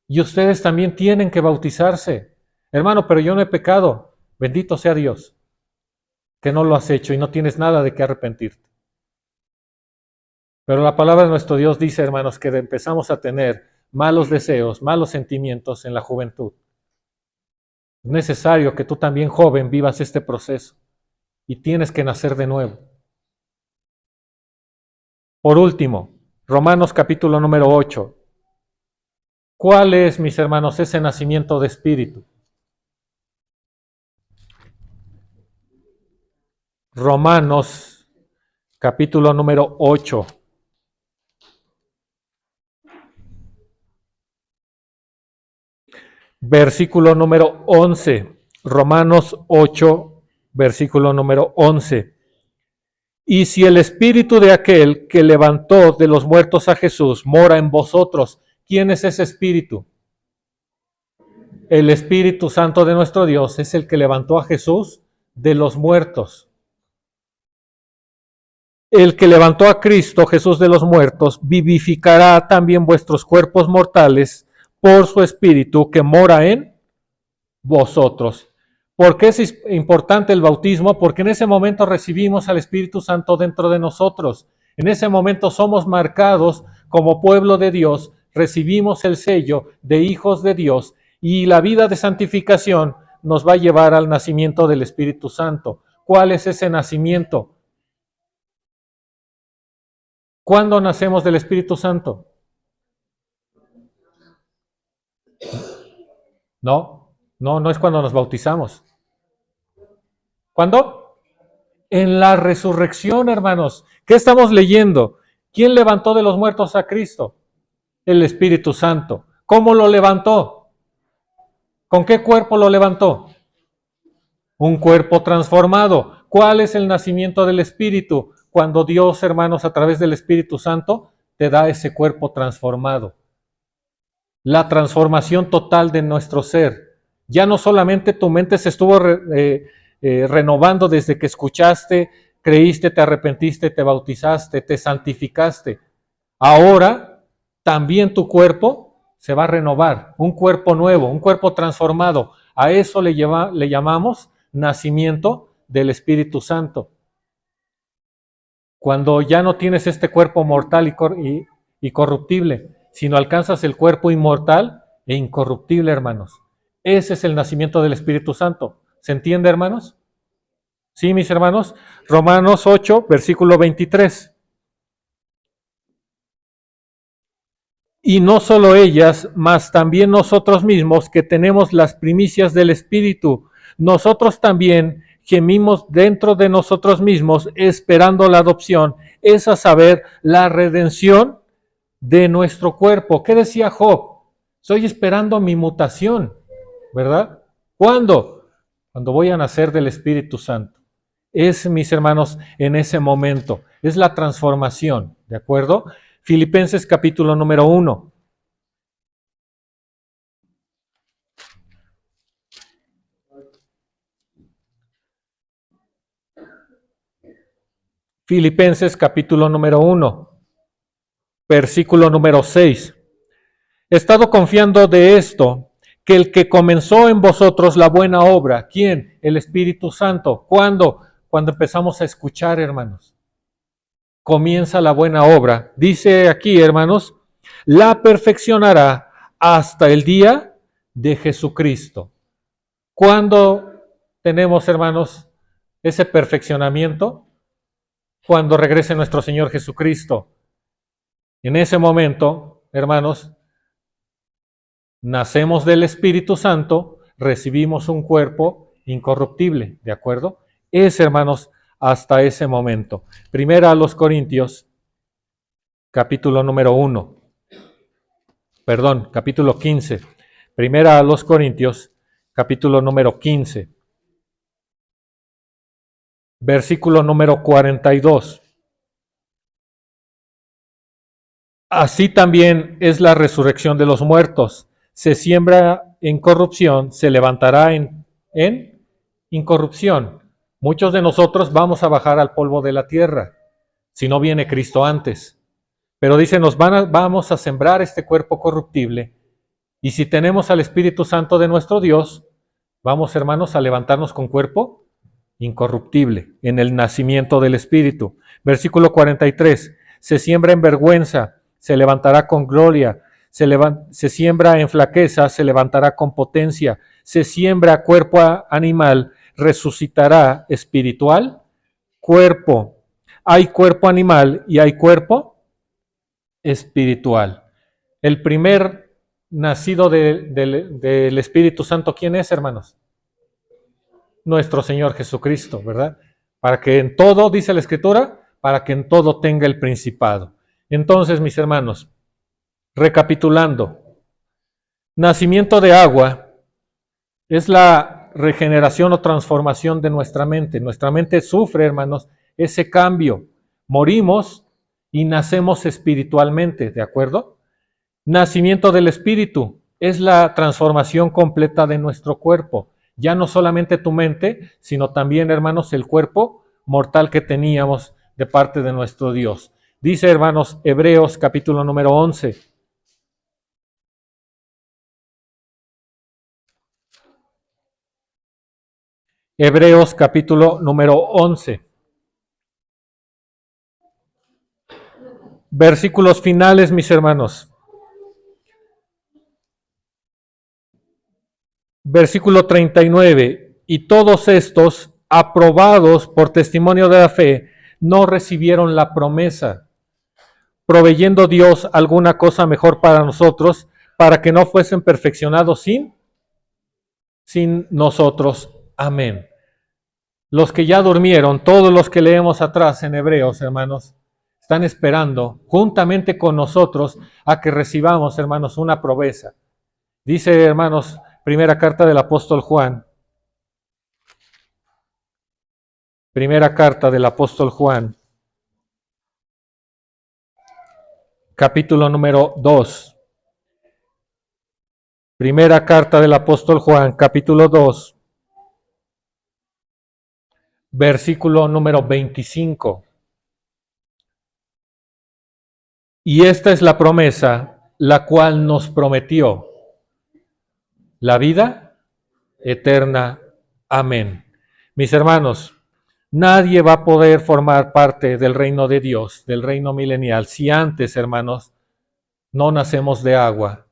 Y ustedes también tienen que bautizarse. Hermano, pero yo no he pecado. Bendito sea Dios, que no lo has hecho y no tienes nada de qué arrepentirte. Pero la palabra de nuestro Dios dice, hermanos, que empezamos a tener malos deseos, malos sentimientos en la juventud. Es necesario que tú también, joven, vivas este proceso y tienes que nacer de nuevo. Por último, Romanos capítulo número 8. ¿Cuál es, mis hermanos, ese nacimiento de espíritu? Romanos capítulo número 8. Versículo número 11. Romanos 8, versículo número 11. Y si el espíritu de aquel que levantó de los muertos a Jesús mora en vosotros, ¿quién es ese espíritu? El Espíritu Santo de nuestro Dios es el que levantó a Jesús de los muertos. El que levantó a Cristo, Jesús de los muertos, vivificará también vuestros cuerpos mortales por su Espíritu que mora en vosotros. ¿Por qué es importante el bautismo? Porque en ese momento recibimos al Espíritu Santo dentro de nosotros. En ese momento somos marcados como pueblo de Dios, recibimos el sello de hijos de Dios y la vida de santificación nos va a llevar al nacimiento del Espíritu Santo. ¿Cuál es ese nacimiento? ¿Cuándo nacemos del Espíritu Santo? No es cuando nos bautizamos. ¿Cuándo? En la resurrección, hermanos. ¿Qué estamos leyendo? ¿Quién levantó de los muertos a Cristo? El Espíritu Santo. ¿Cómo lo levantó? ¿Con qué cuerpo lo levantó? Un cuerpo transformado. ¿Cuál es el nacimiento del Espíritu? Cuando Dios, hermanos, a través del Espíritu Santo, te da ese cuerpo transformado. La transformación total de nuestro ser. Ya no solamente tu mente se estuvo renovando desde que escuchaste, creíste, te arrepentiste, te bautizaste, te santificaste. Ahora también tu cuerpo se va a renovar, un cuerpo nuevo, un cuerpo transformado. A eso le llamamos nacimiento del Espíritu Santo. Cuando ya no tienes este cuerpo mortal y corruptible, sino alcanzas el cuerpo inmortal e incorruptible, hermanos. Ese es el nacimiento del Espíritu Santo. ¿Se entiende, hermanos? Sí, mis hermanos. Romanos 8, versículo 23. Y no solo ellas, mas también nosotros mismos que tenemos las primicias del Espíritu, nosotros también gemimos dentro de nosotros mismos esperando la adopción, es a saber, la redención de nuestro cuerpo. ¿Qué decía Job? Estoy esperando mi mutación, ¿verdad? ¿Cuándo? Cuando voy a nacer del Espíritu Santo. Es, mis hermanos, en ese momento. Es la transformación, ¿de acuerdo? Filipenses capítulo número 1. Filipenses capítulo número 1, versículo número 6. He estado confiando de esto, que el que comenzó en vosotros la buena obra, ¿quién? El Espíritu Santo. ¿Cuándo? Cuando empezamos a escuchar, hermanos. Comienza la buena obra. Dice aquí, hermanos, la perfeccionará hasta el día de Jesucristo. ¿Cuándo tenemos, hermanos, ese perfeccionamiento? Cuando regrese nuestro Señor Jesucristo. En ese momento, hermanos, nacemos del Espíritu Santo, recibimos un cuerpo incorruptible, ¿de acuerdo? Es, hermanos, hasta ese momento. Primera a los Corintios, capítulo número 1. Perdón, capítulo 15. Primera a los Corintios, capítulo número 15. Versículo número 42. Así también es la resurrección de los muertos. Se siembra en corrupción, se levantará en incorrupción. Muchos de nosotros vamos a bajar al polvo de la tierra, si no viene Cristo antes. Pero dice, vamos a sembrar este cuerpo corruptible. Y si tenemos al Espíritu Santo de nuestro Dios, vamos, hermanos, a levantarnos con cuerpo incorruptible en el nacimiento del Espíritu. Versículo 43. Se siembra en vergüenza, se levantará con gloria. Se siembra en flaqueza, se levantará con potencia. Se siembra cuerpo animal, resucitará espiritual cuerpo. Hay cuerpo animal y hay cuerpo espiritual. El primer nacido del Espíritu Santo, ¿quién es, hermanos? Nuestro Señor Jesucristo, ¿verdad? Para que en todo, dice la Escritura, para que en todo tenga el principado. Entonces, mis hermanos, recapitulando, nacimiento de agua es la regeneración o transformación de nuestra mente. Nuestra mente sufre, hermanos, ese cambio. Morimos y nacemos espiritualmente, ¿de acuerdo? Nacimiento del Espíritu es la transformación completa de nuestro cuerpo. Ya no solamente tu mente, sino también, hermanos, el cuerpo mortal que teníamos de parte de nuestro Dios. Dice, hermanos, Hebreos capítulo número 11. Hebreos capítulo número 11. Versículos finales, mis hermanos. Versículo 39. Y todos estos, aprobados por testimonio de la fe, no recibieron la promesa, proveyendo Dios alguna cosa mejor para nosotros, para que no fuesen perfeccionados sin nosotros. Amén. Los que ya durmieron, todos los que leemos atrás en Hebreos, hermanos, están esperando juntamente con nosotros a que recibamos, hermanos, una promesa. Dice, hermanos, primera carta del apóstol Juan. Primera carta del apóstol Juan, capítulo número 2. Primera carta del apóstol Juan, capítulo 2, versículo número 25. Y esta es la promesa, la cual nos prometió, la vida eterna. Amén. Mis hermanos, nadie va a poder formar parte del reino de Dios, del reino milenial, si antes, hermanos, no nacemos de agua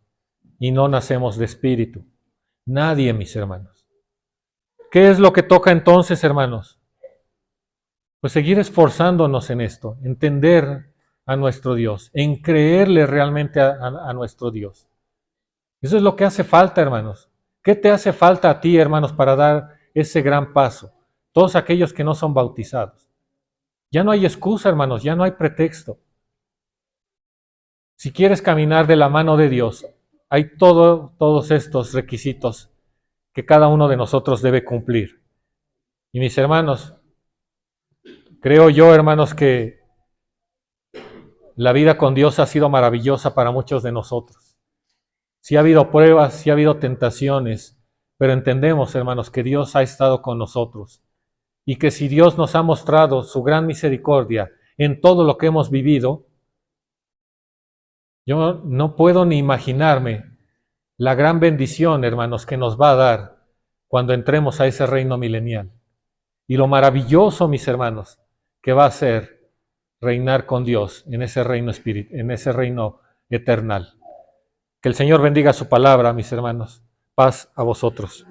y no nacemos de espíritu. Nadie, mis hermanos. ¿Qué es lo que toca entonces, hermanos? Pues seguir esforzándonos en esto, entender a nuestro Dios, en creerle realmente a nuestro Dios. Eso es lo que hace falta, hermanos. ¿Qué te hace falta a ti, hermanos, para dar ese gran paso? Todos aquellos que no son bautizados. Ya no hay excusa, hermanos, ya no hay pretexto. Si quieres caminar de la mano de Dios, hay todos estos requisitos que cada uno de nosotros debe cumplir. Y mis hermanos, creo yo, hermanos, que la vida con Dios ha sido maravillosa para muchos de nosotros. Sí ha habido pruebas, sí ha habido tentaciones, pero entendemos, hermanos, que Dios ha estado con nosotros y que si Dios nos ha mostrado su gran misericordia en todo lo que hemos vivido, yo no puedo ni imaginarme la gran bendición, hermanos, que nos va a dar cuando entremos a ese reino milenial. Y lo maravilloso, mis hermanos, que va a ser reinar con Dios en ese reino en ese reino eternal. Que el Señor bendiga su palabra, mis hermanos. Paz a vosotros.